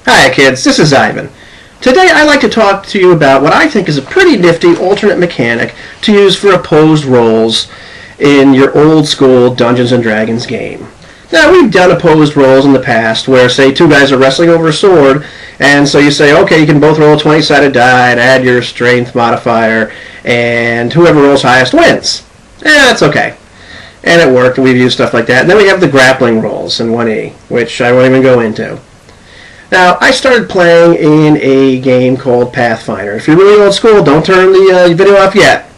Hi kids, this is Ivan. Today I'd like to talk to you about what I think is a pretty nifty alternate mechanic to use for opposed rolls in your old school Dungeons & Dragons game. Now, we've done opposed rolls in the past where, say, two guys are wrestling over a sword, and so you say, okay, you can both roll a 20-sided die and add your strength modifier, and whoever rolls highest wins. That's okay. And it worked, and we've used stuff like that. And then we have the grappling rolls in 1E, which I won't even go into. Now, I started playing in a game called Pathfinder. If you're really old school, don't turn the video off yet.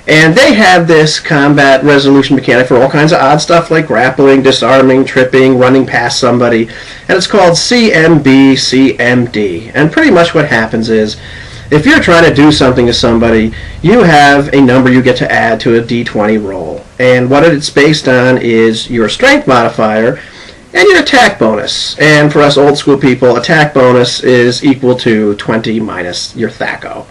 And they have this combat resolution mechanic for all kinds of odd stuff like grappling, disarming, tripping, running past somebody. And it's called CMB-CMD. And pretty much what happens is, if you're trying to do something to somebody, you have a number you get to add to a D20 roll. And what it's based on is your strength modifier and your attack bonus. And for us old school people, attack bonus is equal to 20 minus your THAC0.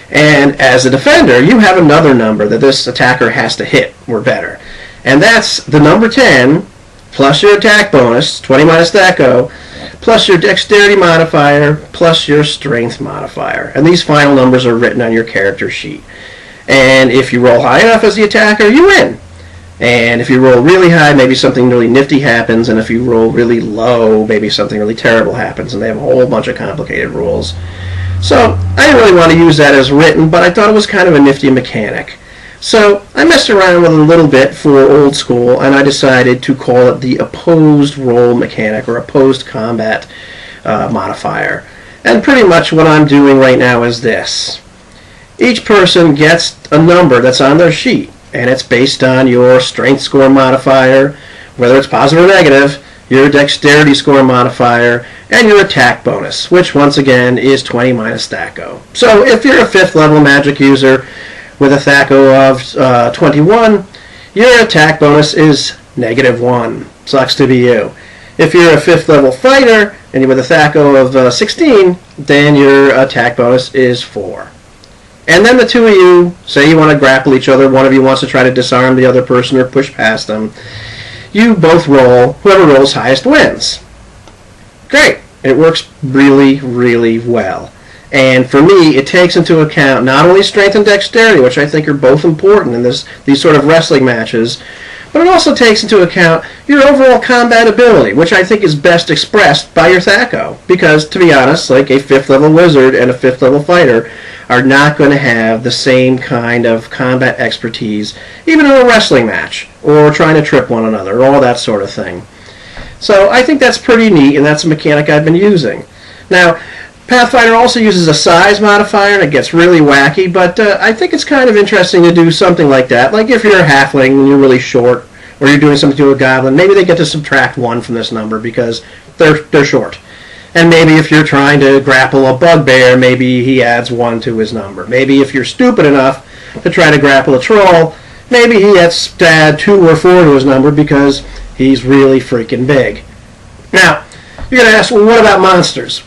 And as a defender, you have another number that this attacker has to hit or better. And that's the number 10 plus your attack bonus, 20 minus THAC0, plus your dexterity modifier, plus your strength modifier. And these final numbers are written on your character sheet. And if you roll high enough as the attacker, you win. And if you roll really high, maybe something really nifty happens, and if you roll really low, maybe something really terrible happens, and they have a whole bunch of complicated rules. So I didn't really want to use that as written, but I thought it was kind of a nifty mechanic. So I messed around with it a little bit for old school, and I decided to call it the opposed roll mechanic, or opposed combat modifier. And pretty much what I'm doing right now is this. Each person gets a number that's on their sheet, and it's based on your strength score modifier, whether it's positive or negative, your dexterity score modifier, and your attack bonus, which once again is 20 minus THAC0. So if you're a 5th level magic user with a THAC0 of 21, your attack bonus is -1. Sucks to be you. If you're a 5th level fighter and you're with a THAC0 of 16, then your attack bonus is 4. And then the two of you, say you want to grapple each other, one of you wants to try to disarm the other person or push past them. You both roll, whoever rolls highest wins. Great. It works really, really well. And for me, it takes into account not only strength and dexterity, which I think are both important in these sort of wrestling matches, but it also takes into account your overall combat ability, which I think is best expressed by your THAC0. Because, to be honest, like a 5th level wizard and a 5th level fighter are not going to have the same kind of combat expertise, even in a wrestling match, or trying to trip one another, all that sort of thing. So I think that's pretty neat, and that's a mechanic I've been using. Now, Pathfinder also uses a size modifier, and it gets really wacky, but I think it's kind of interesting to do something like that. Like if you're a halfling and you're really short, or you're doing something to a goblin, maybe they get to subtract 1 from this number because they're short. And maybe if you're trying to grapple a bugbear, maybe he adds 1 to his number. Maybe if you're stupid enough to try to grapple a troll, maybe he has to add 2 or 4 to his number because he's really freaking big. Now, you're going to ask, well, what about monsters?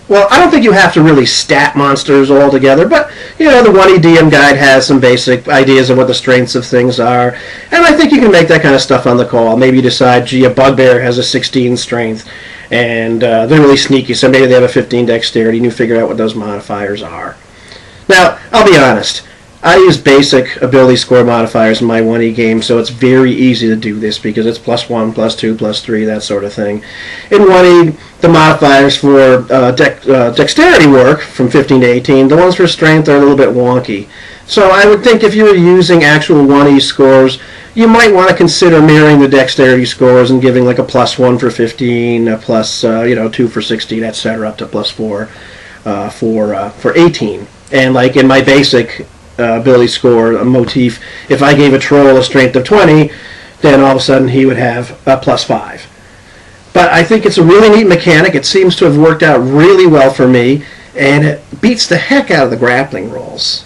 Well, I don't think you have to really stat monsters altogether, but, you know, the 1E DM guide has some basic ideas of what the strengths of things are, and I think you can make that kind of stuff on the call. Maybe you decide, gee, a bugbear has a 16 strength, and they're really sneaky, so maybe they have a 15 dexterity, and you figure out what those modifiers are. Now, I'll be honest. I use basic ability score modifiers in my 1E game, so it's very easy to do this because it's +1, +2, +3, that sort of thing. In 1E, the modifiers for dexterity work from 15 to 18. The ones for strength are a little bit wonky. So I would think if you were using actual 1E scores, you might want to consider mirroring the dexterity scores and giving like a +1 for 15, a plus 2 for 16, etc., up to +4 for 18. And like in my basic ability score, a motif, if I gave a troll a strength of 20, then all of a sudden he would have a +5. But I think it's a really neat mechanic. It seems to have worked out really well for me, and it beats the heck out of the grappling rolls.